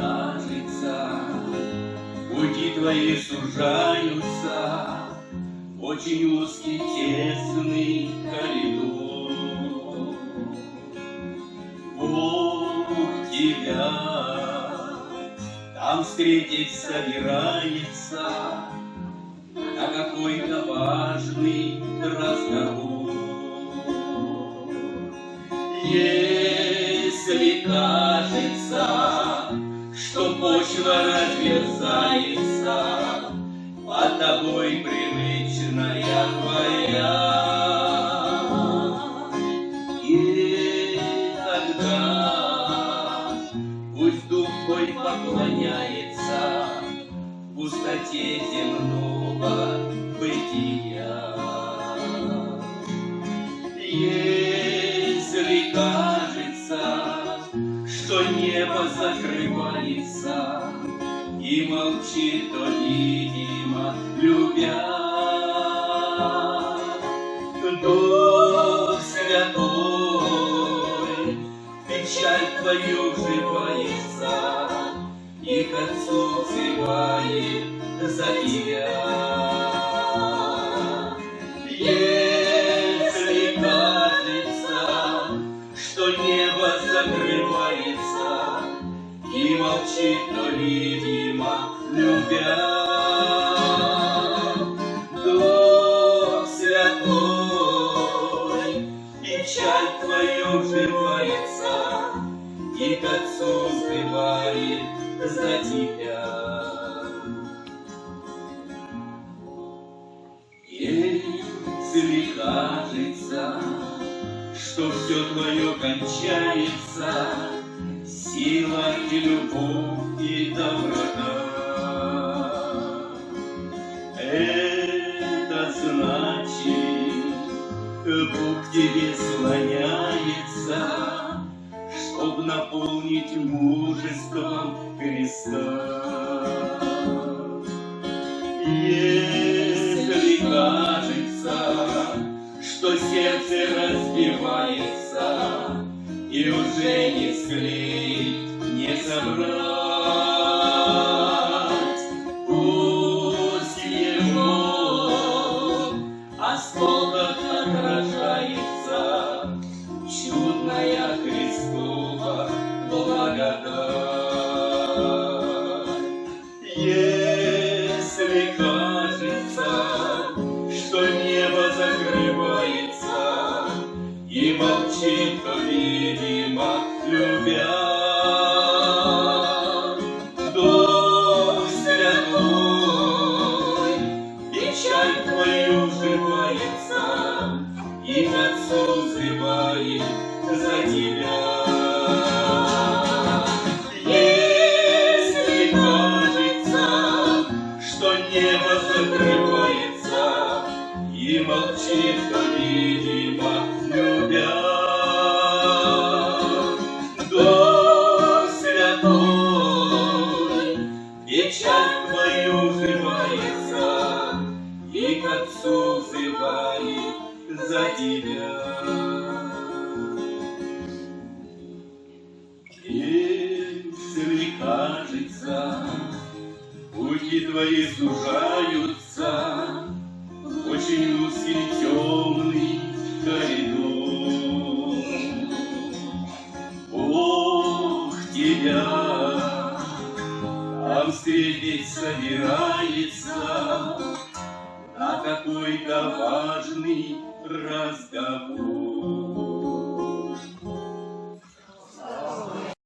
кажется, пути твои сужаются, очень узкий, тесный коридор. Бог тебя там встретить собирается на какой-то важный разговор. Если кажется, что почва разверзается под тобой привычная твоя, и тогда пусть дух твой поклоняется в пустоте земного бытия. Если кажется, что небо закрывается и молчит, то видимо любя. Дух Святой печаль твою вживается и к Отцу взывает за тебя. Если кажется, что небо закрывается и молчит, но видимо любя. Дух Святой печаль твою вживается и к Отцу взывает за тебя. Если кажется, что все твое кончается, сила и любовь и доброта, это значит, Бог к тебе склоняется, чтоб наполнить мужеством Христа. Если кажется, что сердце разбивается и уже не склеить, не собрать, пусть его осколок отражается, чудная Христова благодать. Если кажется, что небо закрывается и молчит, то видимо любя. Дух Святой печаль твою вживается и к Отцу взывает за тебя. Если кажется, что небо закрывается и молчит, то видимо любя. Дух Святой печаль твою вживается и к Отцу взывает за тебя. Если кажется, пути твои сужаются, очень узкий темный коридор. Бог тебя там встретить собирается на какой-то важный разговор.